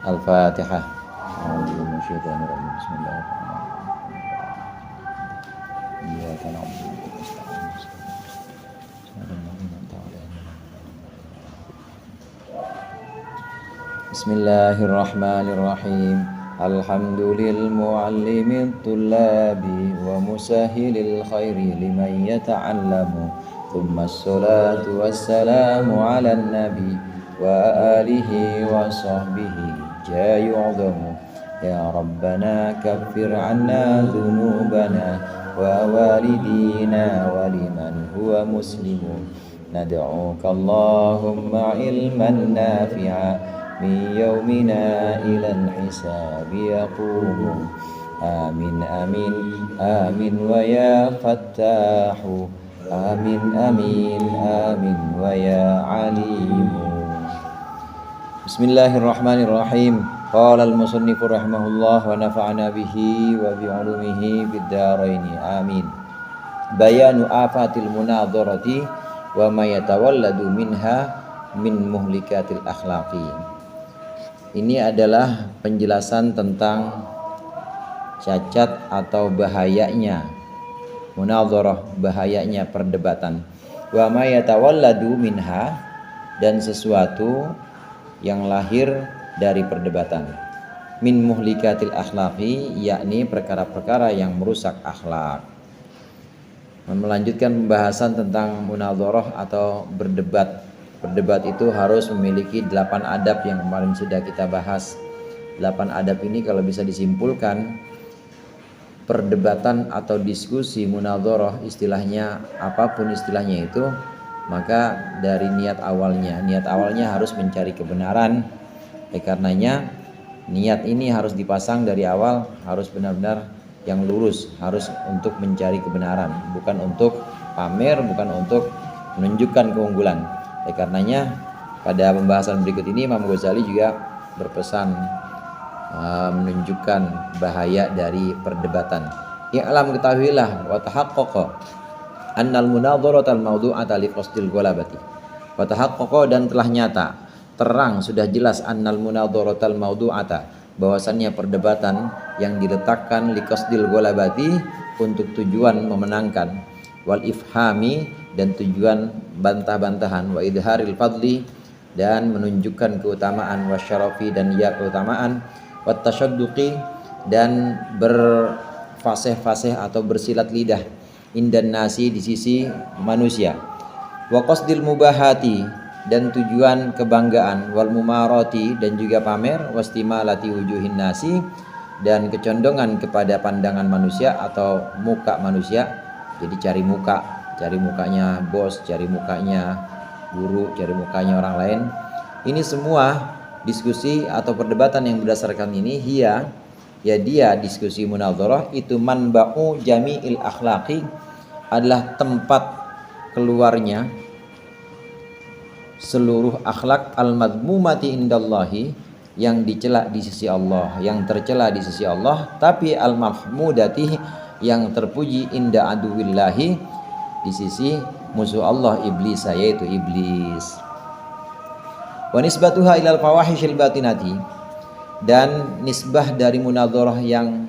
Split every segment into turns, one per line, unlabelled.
Al-Fatihah. A'udzu minasyaitonir rajim. Bismillahirrahmanirrahim. Iyyaka na'budu wa iyyaka nasta'in. Bismillahirrahmanirrahim. Alhamdulil muallimit tullabi wa musahilil khairi liman yata'allamu. Thumma assalatu wassalamu ala nabi wa alihi wa sahbihi jayu'adhamu. Ya Rabbana kaffir anna dhunubana wa walidina wa liman huwa muslimun. Nad'uka Allahumma ilman nafi'a min yaumina ilal hisabi yaqumu. Amin amin amin wa ya fattahu. Amin amin amin wa ya alimu. Bismillahirrahmanirrahim. Qala al-musannifu rahimahullah wa nafa'ana bihi wa bi'ulumihi fid dharain. Amin. Bayanu afatil munadharati wa ma yatawalladu minha min muhlikatil akhlaqi. Ini adalah penjelasan tentang cacat atau bahayanya munadharah, bahayanya perdebatan. Wa ma yatawalladu minha, dan sesuatu yang lahir dari perdebatan. Min muhlikatil akhlaqi, yakni perkara-perkara yang merusak akhlak. Melanjutkan pembahasan tentang munadharah atau berdebat. Berdebat itu harus memiliki 8 adab yang kemarin sudah kita bahas. 8 adab ini kalau bisa disimpulkan, perdebatan atau diskusi munadharah, istilahnya apapun istilahnya itu, maka dari niat awalnya harus mencari kebenaran. Karenanya niat ini harus dipasang dari awal, harus benar-benar yang lurus, harus untuk mencari kebenaran, bukan untuk pamer, bukan untuk menunjukkan keunggulan. Karenanya pada pembahasan berikut ini Imam Ghazali juga berpesan menunjukkan bahaya dari perdebatan. I'lam, ketahuilah, wa tahaqqaqa annal munadharatal mawdu'ata liqasdil ghalabati. Wa tahaqqaqa, dan telah nyata, terang, sudah jelas, annal munadharatal mawdu'ata, bahwasannya perdebatan yang diletakkan liqasdil ghalabati, untuk tujuan memenangkan, wal ifhami, dan tujuan bantah-bantahan, wa idharil fadli, dan menunjukkan keutamaan, wasyarafi, dan ya keutamaan, wat tasyadduqi, dan berfasih-fasih atau bersilat lidah, indan nasi, di sisi manusia, wa qasdil mubahati, dan tujuan kebanggaan, wal mumarati, dan juga pamer, wastimalati wujuhin nasi, dan kecondongan kepada pandangan manusia atau muka manusia. Jadi cari mukanya bos, cari mukanya guru, cari mukanya orang lain. Ini semua diskusi atau perdebatan yang berdasarkan ini, dia diskusi munadharah itu manba'u jami'il akhlaqi, adalah tempat keluarnya seluruh akhlak al-madmumati indallahi, yang dicela di sisi Allah, yang tercela di sisi Allah, tapi al-mahmudati, yang terpuji inda aduwillahi, di sisi musuh Allah, iblis, yaitu iblis. Wa nisbatuha ilal fawahishil batinati, dan nisbah dari munadharah yang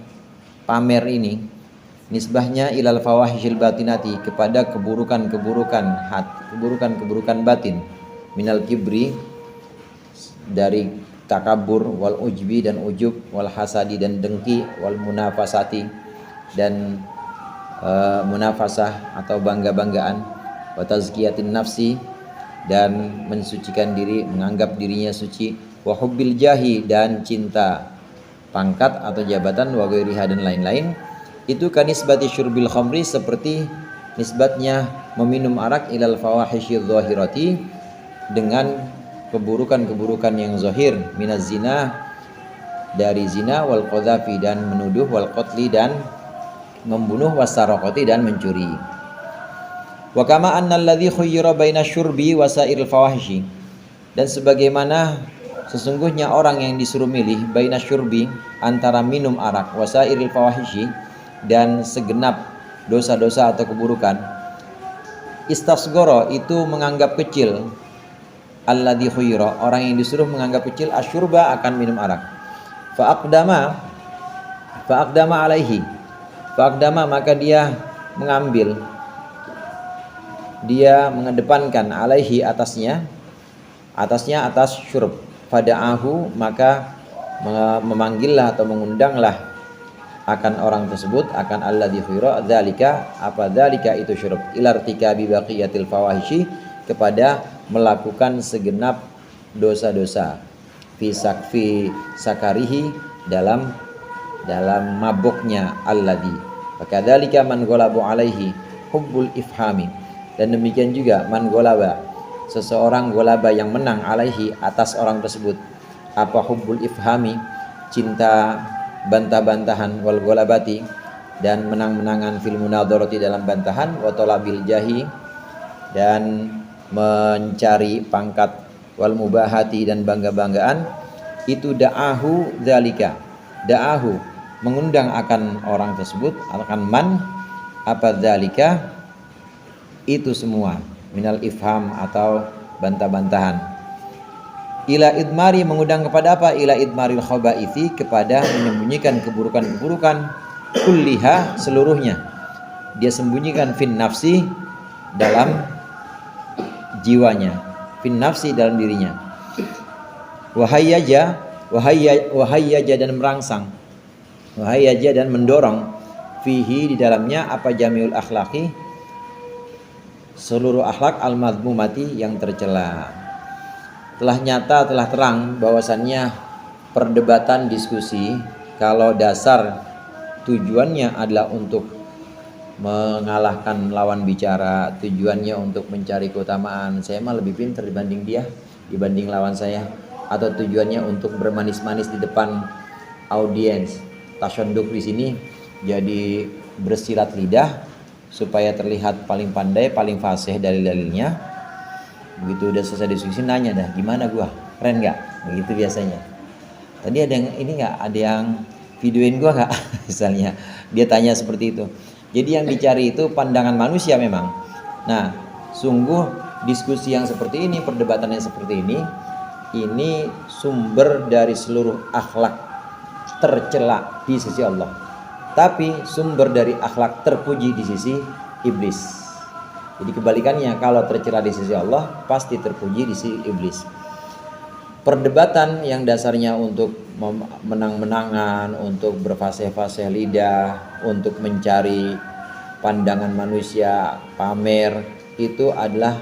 pamer ini, nisbahnya ilal fawahishil batinati, kepada keburukan-keburukan hati, keburukan-keburukan batin, minal kibri, dari takabur, wal ujbi, dan ujub, wal hasadi, dan dengki, wal munafasati, dan munafasah atau bangga-banggaan, wa tazkiyatin nafsi, dan mensucikan diri, menganggap dirinya suci, wa hubbil jahi, dan cinta pangkat atau jabatan, wa ghairiha, dan lain-lain. Itu kanisbati syurbil khamri, seperti nisbatnya meminum arak, ilal fawahisyidh dhahirati, dengan keburukan-keburukan yang zahir, minaz zina, dari zina, wal qadhafi, dan menuduh, wal qatli, dan membunuh, wasaraqati, dan mencuri. Wa kama annal ladzi khuyyira baina syurbi wa sa'iril fawahishi, dan sebagaimana sesungguhnya orang yang disuruh milih baina syurbi, antara minum arak, wa sa'iril fawahishi, dan segenap dosa-dosa atau keburukan, istasgoro, itu menganggap kecil, alladzi khuyira, orang yang disuruh menganggap kecil asyurba akan minum arak. Fa aqdama alaihi, maka dia mengambil, dia mengedepankan alaihi atasnya atas syurb. Fada'ahu, maka memanggillah atau mengundanglah akan orang tersebut, akan alladzi khuyira, dzalika, apa dzalika itu syurb, ilartikabi baqiyatil fawahishi, kepada melakukan segenap dosa-dosa, fi sakarihi, dalam mabuknya alladzi. Fakadzalika man ghalabu alaihi hubbul ifhami, dan demikian juga man ghalaba, seseorang ghalaba yang menang alaihi atas orang tersebut, apa hubbul ifhami, cinta bantah-bantahan, wal ghalabati, dan menang-menangan, fil munadharati, dalam bantahan, wa talabil jahi, dan mencari pangkat, wal mubahati, dan bangga-banggaan, itu da'ahu dzalika, da'ahu, mengundang akan orang tersebut, akan man, apa dzalika, itu semua, minal ifham, atau bantah-bantahan. Ila idmari, mengundang kepada apa? Ila idmaril khabaithi, kepada menyembunyikan keburukan-keburukan, kulliha, seluruhnya. Dia sembunyikan, fin nafsi, dalam jiwanya, fin nafsi, dalam dirinya. Wahayyaja, dan merangsang, wahayyaja, dan mendorong, fihi, di dalamnya, apa jamiul akhlaqi, seluruh akhlak, al-madhmumati, yang tercela. Telah nyata, telah terang bahwasannya perdebatan, diskusi, kalau dasar tujuannya adalah untuk mengalahkan lawan bicara, tujuannya untuk mencari keutamaan, saya mah lebih pintar dibanding dia, dibanding lawan saya, atau tujuannya untuk bermanis-manis di depan audiens, tasyanduk di sini, jadi bersilat lidah supaya terlihat paling pandai, paling fasih dalil-dalilnya. Begitu udah selesai diskusi, nanya dah, gimana gua, keren nggak? Begitu biasanya. Tadi ada yang ini nggak, ada yang videoin gua nggak? Misalnya dia tanya seperti itu. Jadi yang dicari itu pandangan manusia memang. Nah, sungguh diskusi yang seperti ini, perdebatan yang seperti ini sumber dari seluruh akhlak tercela di sisi Allah, tapi sumber dari akhlak terpuji di sisi iblis. Jadi kebalikannya, kalau tercela di sisi Allah, pasti terpuji di sisi iblis. Perdebatan yang dasarnya untuk menang-menangan, untuk berfasih-fasih lidah, untuk mencari pandangan manusia, pamer, itu adalah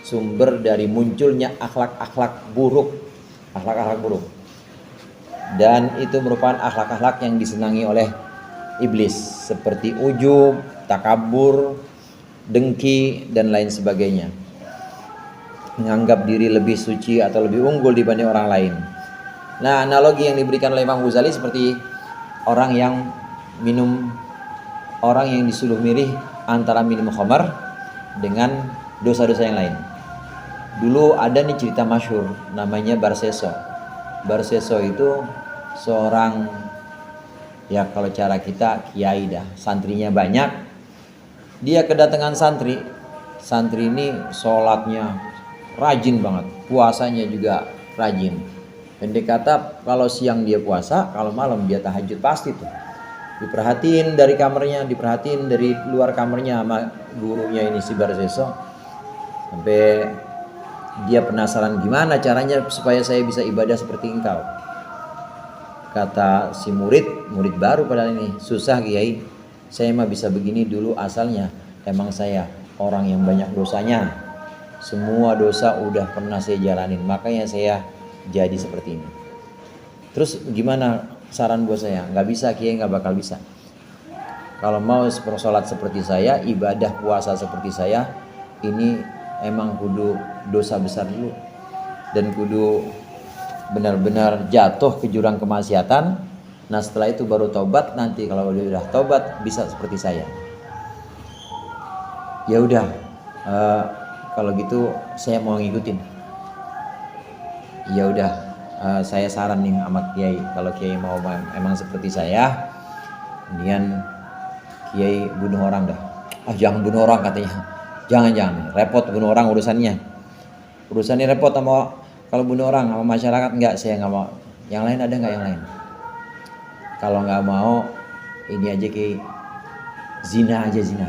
sumber dari munculnya akhlak-akhlak buruk. Akhlak-akhlak buruk. Dan itu merupakan akhlak-akhlak yang disenangi oleh iblis, seperti ujub, takabur, dengki, dan lain sebagainya. Menganggap diri lebih suci atau lebih unggul dibanding orang lain. Nah, analogi yang diberikan oleh Imam Ghazali seperti orang yang disuruh milih antara minum khamar dengan dosa-dosa yang lain. Dulu ada nih cerita masyhur, namanya Barseso. Barseso itu seorang, ya kalau cara kita kiai dah, santrinya banyak. Dia kedatangan santri ini sholatnya rajin banget, puasanya juga rajin. Dan dia kata kalau siang dia puasa, kalau malam dia tahajud pasti tuh. Diperhatiin dari kamarnya, diperhatiin dari luar kamarnya sama gurunya ini, si Barseso. Sampai dia penasaran, gimana caranya supaya saya bisa ibadah seperti engkau. Kata si murid baru padahal ini, susah kiai. Saya mah bisa begini dulu asalnya, emang saya orang yang banyak dosanya, semua dosa udah pernah saya jalanin, makanya saya jadi seperti ini. Terus gimana saran buat saya? Nggak bisa kiai, nggak bakal bisa. Kalau mau sholat seperti saya, ibadah puasa seperti saya, ini emang kudu dosa besar dulu, dan kudu benar-benar jatuh ke jurang kemaksiatan. Nah setelah itu baru tobat, nanti kalau udah tobat bisa seperti saya. Ya udah, kalau gitu saya mau ngikutin. Ya udah, saya saran nih sama kiai, kalau kiai mau emang seperti saya, kemudian kiai bunuh orang dah. Jangan bunuh orang katanya. Jangan, repot bunuh orang urusannya. Urusannya repot sama kalau bunuh orang sama masyarakat, enggak, saya nggak mau. Yang lain ada nggak yang lain? Kalau nggak mau ini aja kayak zina aja zina.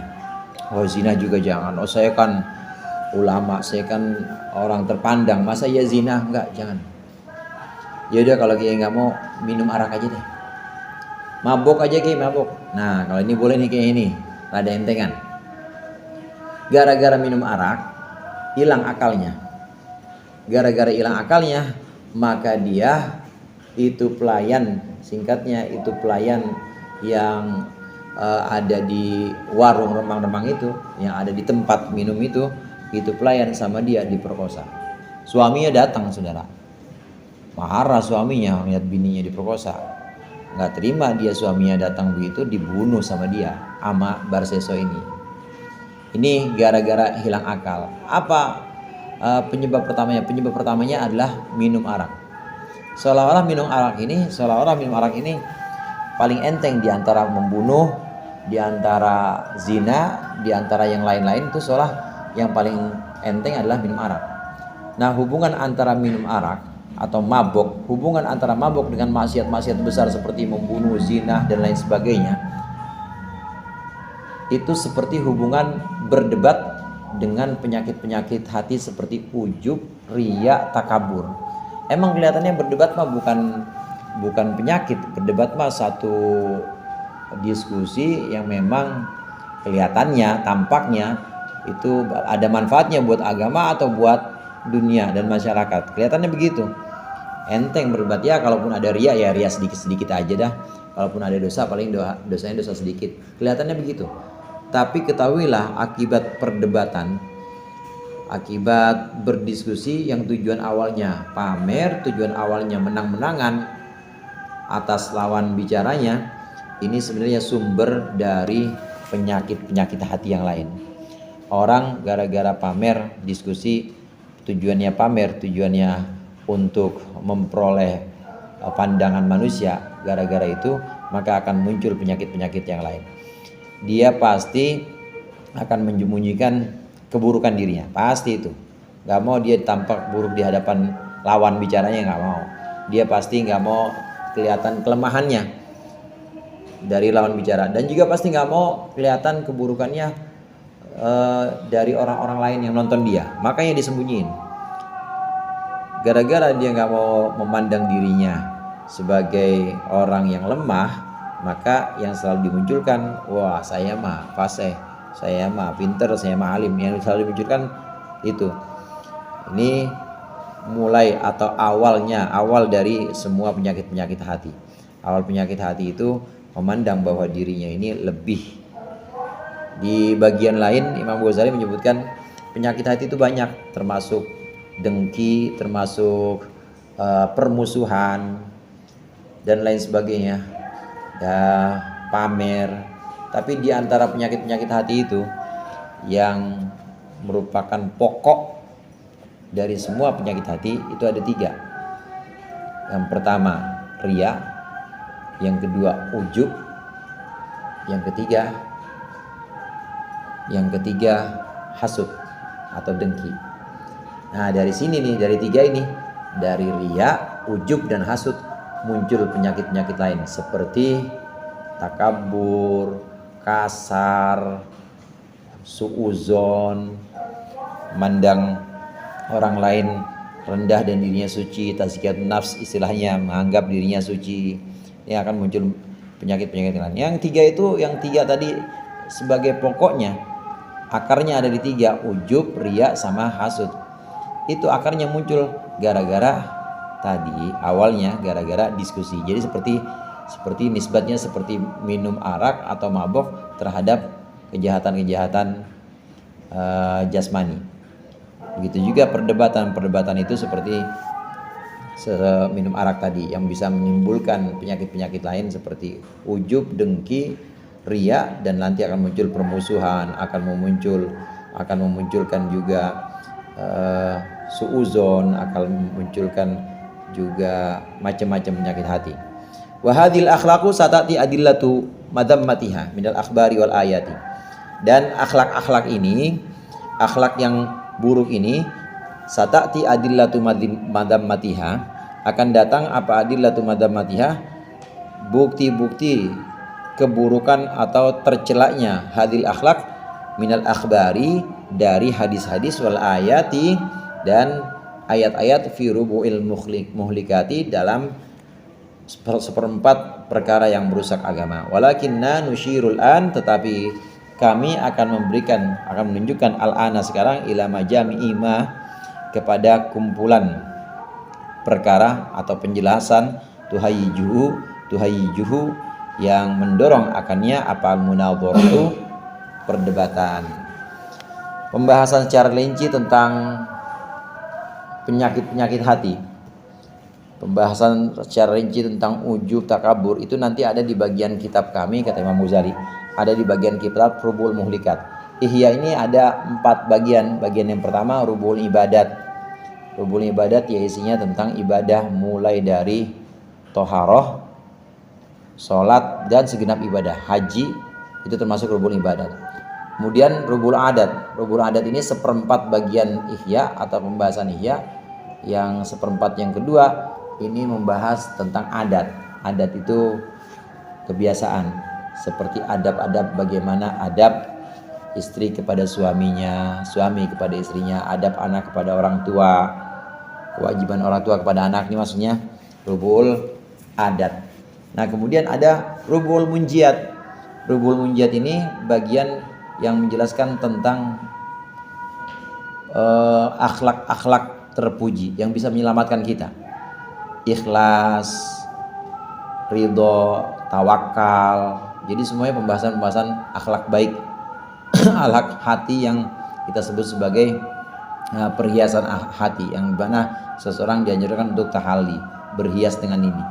Oh zina juga jangan. Oh saya kan ulama, saya kan orang terpandang, masa ya zina? Enggak, jangan. Ya udah kalau kayak nggak mau minum arak aja deh. Mabok aja kayak mabok. Nah kalau ini boleh nih kayak ini, ada entengan. Gara-gara minum arak hilang akalnya. Gara-gara hilang akalnya maka dia itu pelayan, singkatnya itu pelayan yang ada di warung remang-remang itu, yang ada di tempat minum itu pelayan sama dia diperkosa. Suaminya datang saudara, marah suaminya melihat bininya diperkosa, nggak terima dia suaminya datang begitu, dibunuh sama dia ama Barseso ini. Ini gara-gara hilang akal. Apa penyebab pertamanya? Penyebab pertamanya adalah minum arak. Seolah-olah minum arak ini paling enteng di antara membunuh, di antara zina, di antara yang lain-lain, itu seolah yang paling enteng adalah minum arak. Nah, hubungan antara minum arak atau mabok, hubungan antara mabok dengan maksiat-maksiat besar seperti membunuh, zina dan lain sebagainya, itu seperti hubungan berdebat dengan penyakit-penyakit hati seperti ujub, riya, takabur. Emang kelihatannya berdebat mah bukan penyakit, berdebat mah satu diskusi yang memang kelihatannya, tampaknya itu ada manfaatnya buat agama atau buat dunia dan masyarakat. Kelihatannya begitu. Enteng berdebat ya, kalaupun ada riya ya riya sedikit-sedikit aja dah. Kalaupun ada dosa paling dosanya dosa sedikit. Kelihatannya begitu. Tapi ketahuilah akibat perdebatan, akibat berdiskusi yang tujuan awalnya pamer, tujuan awalnya menang-menangan atas lawan bicaranya, ini sebenarnya sumber dari penyakit-penyakit hati yang lain. Orang gara-gara pamer, diskusi, tujuannya pamer, tujuannya untuk memperoleh pandangan manusia, gara-gara itu maka akan muncul penyakit-penyakit yang lain. Dia pasti akan menyembunyikan keburukan dirinya, pasti itu. Gak mau dia tampak buruk di hadapan lawan bicaranya, gak mau. Dia pasti gak mau kelihatan kelemahannya dari lawan bicara, dan juga pasti gak mau kelihatan keburukannya dari orang-orang lain yang nonton dia, makanya disembunyiin. Gara-gara dia gak mau memandang dirinya sebagai orang yang lemah, maka yang selalu dimunculkan, wah saya mah fasih, saya mah pinter, saya mah alim, yang selalu dimunculkan itu. Ini mulai atau awal dari semua penyakit-penyakit hati. Awal penyakit hati itu memandang bahwa dirinya ini lebih. Di bagian lain Imam Ghazali menyebutkan penyakit hati itu banyak, termasuk dengki, termasuk permusuhan dan lain sebagainya, pamer. Tapi di antara penyakit-penyakit hati itu yang merupakan pokok dari semua penyakit hati itu ada 3. Yang pertama riya, yang kedua ujub, yang ketiga hasud atau dengki. Nah dari sini nih, dari 3 ini, dari riya, ujub dan hasud muncul penyakit-penyakit lain seperti takabur, kasar, suuzon, mandang orang lain rendah dan dirinya suci, tazkiyatun nafs istilahnya, menganggap dirinya suci. Ini akan muncul penyakit-penyakit lain. Yang 3 itu, yang 3 tadi sebagai pokoknya, akarnya ada di 3, ujub, riya sama hasud. Itu akarnya muncul gara-gara tadi awalnya gara-gara diskusi. Jadi seperti nisbatnya seperti minum arak atau mabok terhadap kejahatan-kejahatan jasmani. Begitu juga perdebatan itu seperti minum arak tadi yang bisa menimbulkan penyakit-penyakit lain seperti ujub, dengki, riya, dan nanti akan muncul permusuhan, akan memunculkan juga suuzon, akan memunculkan juga macam-macam penyakit hati. Wa hadhil akhlaqu satati adillatu madammatiha minal akhbari wal ayati. Dan akhlak-akhlak ini, akhlak yang buruk ini Satati adillatu madammatiha, akan datang apa adillatu madammatiha, bukti-bukti keburukan atau tercelaknya hadil akhlak minal akhbari, dari hadis-hadis wal ayati, dan ayat-ayat fi rubu'il muhlikati, dalam seperempat perkara yang merusak agama. Walakinna nusyirul an, tetapi kami akan menunjukkan al-ana sekarang, ila majami'i ma, kepada kumpulan perkara atau penjelasan tuhayijuhu yang mendorong akannya apa al-munadharatu, perdebatan. Pembahasan secara rinci tentang penyakit-penyakit hati. Pembahasan secara rinci tentang ujub, takabur, itu nanti ada di bagian kitab kami, kata Imam Ghazali. Ada di bagian kitab Rubul Muhlikat. Ihya ini ada 4 bagian. Bagian yang pertama Rubul Ibadat. Rubul Ibadat ya isinya tentang ibadah, mulai dari toharoh, sholat, dan segenap ibadah. Haji itu termasuk Rubul Ibadat. Kemudian Rubul Adat. Rubul Adat ini seperempat bagian Ihya atau pembahasan Ihya. Yang seperempat yang kedua ini membahas tentang adat. Adat itu kebiasaan, seperti adab-adab, bagaimana adab istri kepada suaminya, suami kepada istrinya, adab anak kepada orang tua, kewajiban orang tua kepada anak. Ini maksudnya Rubul Adat. Nah, kemudian ada Rubul Munjiat. Rubul Munjiat ini bagian yang menjelaskan tentang akhlak-akhlak terpuji yang bisa menyelamatkan kita. Ikhlas, ridho, tawakal. Jadi semuanya pembahasan-pembahasan akhlak baik, akhlak hati yang kita sebut sebagai perhiasan hati, yang mana seseorang dianjurkan untuk tahalli, berhias dengan ini.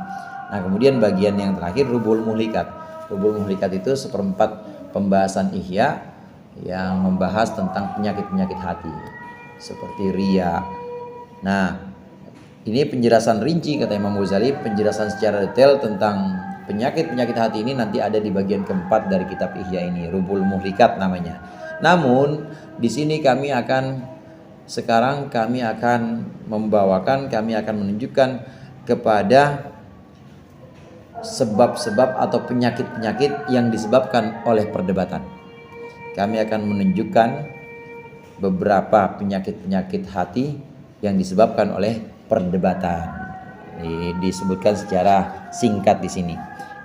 Nah, kemudian bagian yang terakhir Rubul Muhlikat. Rubul Muhlikat itu seperempat pembahasan Ihya yang membahas tentang penyakit-penyakit hati seperti riya. Nah, ini penjelasan rinci, kata Imam Ghazali, penjelasan secara detail tentang penyakit-penyakit hati ini nanti ada di bagian keempat dari kitab Ihya ini, Rubul Muhlikat namanya. Namun di sini kami akan menunjukkan kepada sebab-sebab atau penyakit-penyakit yang disebabkan oleh perdebatan. Kami akan menunjukkan beberapa penyakit-penyakit hati yang disebabkan oleh perdebatan. Disebutkan secara singkat di sini.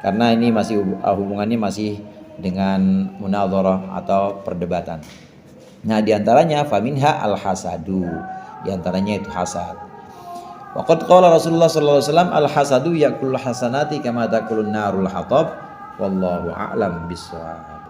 Karena ini masih hubungannya masih dengan munadharah atau perdebatan. Nah, diantaranya faminha al-hasadu. Diantaranya itu hasad. Waqad qala Rasulullah sallallahu alaihi wasallam al-hasadu yaqul hasanati kama taqulun narul hatab wallahu a'lam bissawab.